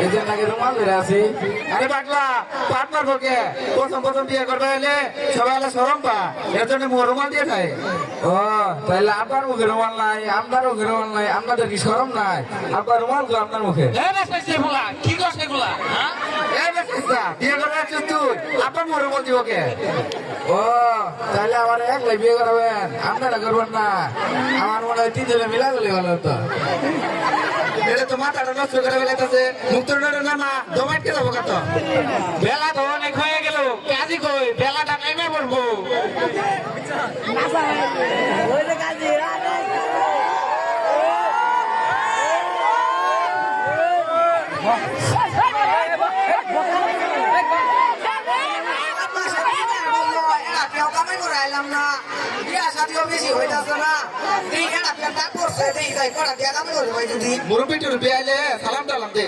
এই জন্য নাকি রুমাল ধরে আছি। আরে পাগলা পার্টনার বকে প্রথম বিয়ে করবে এলে সবাই এলে সরম পা, এর জন্য রুমাল দিয়ে খায়। ও তাহলে আপনার মুখে রুমাল নাই, আপনার মুখে রুমাল নাই, আপনাদের কি সরম নাই? আপনার রুমাল গো আপনার মুখে। কি করছ এগুলা? বিয়ে করে আসছিস তুই, আপনার মুখে রুমাল দিব কে? ও তাহলে আমার একলাই বিয়ে করাবেন, আপনারা করবেন না? আমার মনে হয় তিনজনে মিলা গেলে ভালো হতো। এটা তো মাথাটা নষ্ট করে ফেলেছে, মুক্ত না জমাইট কে যাবো কত? বেলা তো অনেক হয়ে গেল, কাজী কই বেলাটা নেমে পড়বো। মুরব্বী টুরব্বী আইলে সালাম টালাম দে।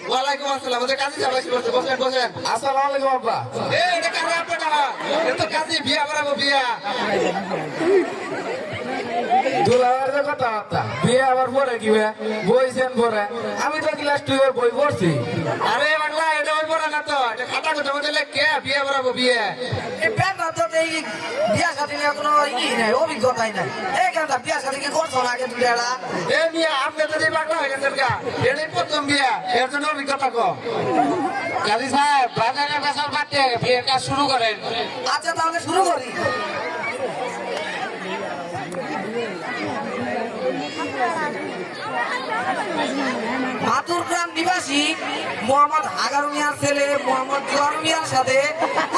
ওয়ালাইকুম আসসালাম। ওদের কাজে যাবাইছি, বসেন বসেন। আসসালামু আলাইকুম আব্বা। এই এটা কারে আপনি না? এটা কাজে বিয়া করাবো বিয়া। দুলাভাইয়ের যে কথাবার্তা, বিয়ে আবার পরে কি বইছেন পরে? আমি তো ক্লাস 2 এর বই পড়ছি। আরে বাংলা এটা বই পড়া না তো, এটা খাতা কথা বলতে কে বিয়ে করাবো বিয়ে? এই ব্যাপারটা তো এই বিয়া শাদী নিয়ে কোনো নাই, অভিজ্ঞতাই নাই। এই কেনটা বিয়া শাদী কি করছো না আগে দুইটা? এ বিয়া আপনি তো যে বাংলা হয়ে গেছেন গা, এটাই প্রথম বিয়া, এর জন্য অভিজ্ঞতা কম। কাজী সাহেব বাজারে বেচার বাদ দিয়ে বিয়ের কাজ শুরু করেন। আচ্ছা তাহলে শুরু করি। মাতুরগ্রাম নিবাসী মোহাম্মদ হাগারু মিয়ার ছেলে মোহাম্মদ জোয়ার মিয়ার সাথে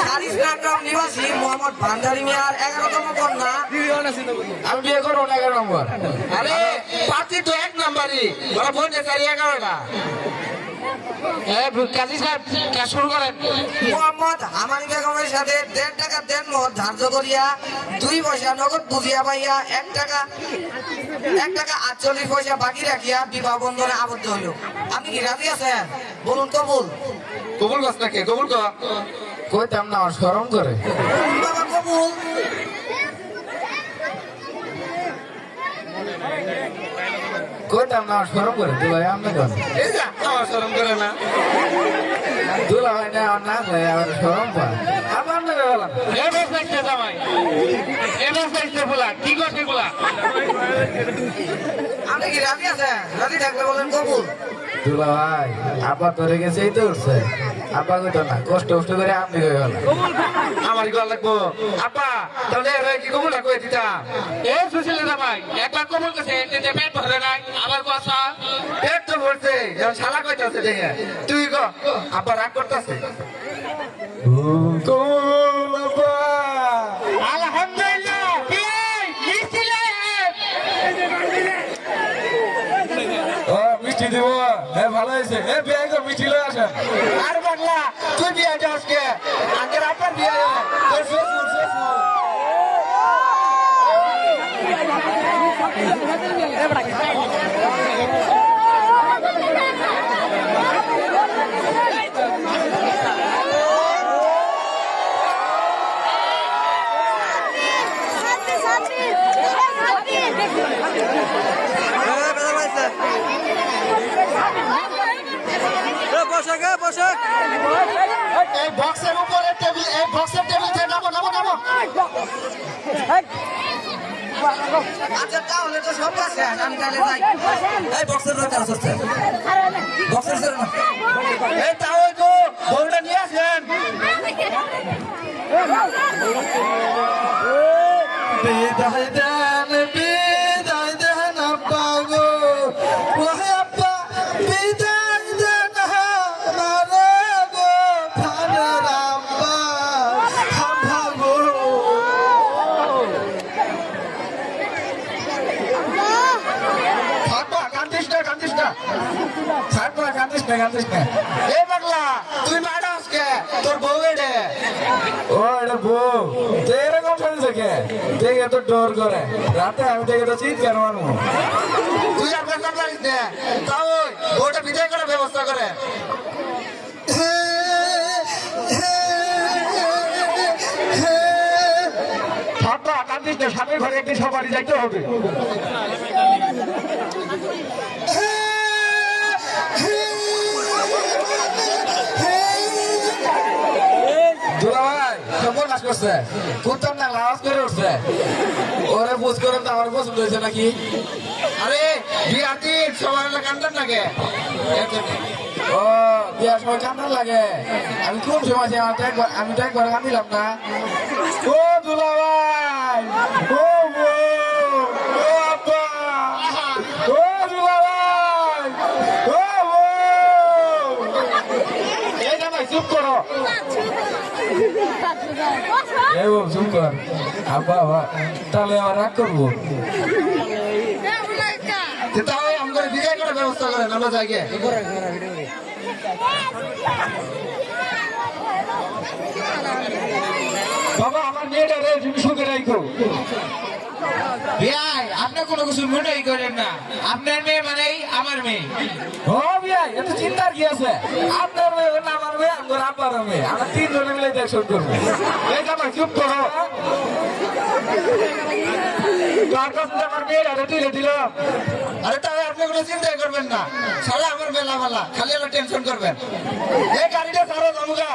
হারিসনাগ্রাম নিবাসী মোহাম্মদ ভান্ডারী মিয়ার 11তম কন্যা। আমি বিয়ে করবো না 11 নম্বর। আরে পার্টি তো 1 নম্বরই, ওরা ফোন দিয়ে 11টা। কাজী সাহেব কাজ শুরু করেন। মোহাম্মদ হামানি বেগমের সাথে 1.5 টাকা দেনমোহর ধার্য করিয়া 2 পয়সা নগদ বুঝিয়া পাইয়া 1 টাকা 48 পয়সা বাকি রাখিয়া বিবাহ বন্ধনে আবদ্ধ হইল। আপনি কি রাজি আছেন? বলুন কবুল। কবুল বাস নাকি? কবুল কইতাম না, আমার শরম করে। বাবা কবুল। কইতাম না, আমার শরম করে। দুলাই আমি কেন? এই যা আমার শরম করে না। দুলাই না আমার না ভাই, আমার শরম পায়। আমার না বললাম এবার সাইজটা জামাই, এবার সাইজটা বলা কি করছে এগুলা? আপনি কি রাজি আছেন? রাজি থাকলে বলেন কবুল। দুলাই আব্বা ধরে গেছে, এই তো উঠছে। আব্বা কইতো না, কষ্ট করে আপনি হয়ে গেল। আমার কি লাগবো আব্বা? তাহলে কি কবুল কই দিতাম? এ সুশীল জামাই একবার কবুল করছে, এতে পেট ভরে নাই, আবার কথা পেট তো ভরছে, যখন শালা কইতাছে দেখে। তুই ক আব্বা রাগ করতেছে। কবুল আব্বা। আলহামদুলিল্লাহ। ও মিষ্টি দিব? হ্যাঁ ভালো হয়েছে। এ বিয়ে করে মিষ্টি লয়ে আসেন। আর বাংলা তুই বিয়ে যাস কে? আগের আপনার বিয়ে তোর শ্বশুর শ্বশুর। এই বক্সের উপরে টেবিল, এই বক্সের টেবিল থেকে নামো নামো নামো। আচ্ছা তাহলে তো সব আছে, আমি তাহলে যাই। এই বক্সের দরকার আছে, বক্সের ছেড়ে না। এই তাও তো বউটা নিয়ে আসেন। বিদায় দেন আব্বা গো, ওহে আব্বা বিদায় দেন আমারে গো, খানের আব্বা আব্বা গো। থাকবা, কান্দিস না কান্দিস না, থাকবা, কান্দিস না কান্দিস না। এ পাগলা তুই মারা আজকে, তোর বউ এডে। ও এটা বউ তো এরকম ফেলছে কে? দেখে তো ডর করে, রাতে আমি দেখে তো চিৎকার মারবো। তুই আর বেকার পারিস না, তাও বউটা বিদায় করার ব্যবস্থা করে। থাকবা, কান্দিস না, স্বামীর ঘরে একদিন সবারই যাইতে হবে। তালাশ করছে কুত্তার না লাশ করে উঠছে ওরে বুঝ করে তো আমার পছন্দ হয়েছে নাকি আরে বিয়ার দিন সবার কান্দার লাগে ও বিয়ার সময় কান্দার লাগে আমি কোন সময় আমি তো একবার কান্দিলাম না ও দুলা ভাই ও বউ ও আব্বা ও দুলা ভাই ও বউ এই জামাই চুপ করো এই বউ চুপ কর আব্বা তাহলে আবার রাগ করবো তাও আমাদের বিদায় করার ব্যবস্থা করেন আমরা যাই গে। বাবা আমার মেয়েটা রে তুমি সুখে রাখো ভাই আপনি কোনো কিছু মনেই করেন না আপনার মেয়ে মানেই আমার মেয়ে ও ভাই এত চিন্তার কি আছে আপনার মেয়ে না আমার মেয়ে আমার আব্বার মেয়ে আমরা তিনজনে মিলে দেখশন করবো এই জামাই চুপ করো তার কাছে আমার মেয়েরা তুলে দিলাম আরে তাহলে আপনি কোনো চিন্তাই করবেন না সারা আমার মেলা মেলা খালি আমার টেনশন করবেন এই গাড়িটা সারা জমুগা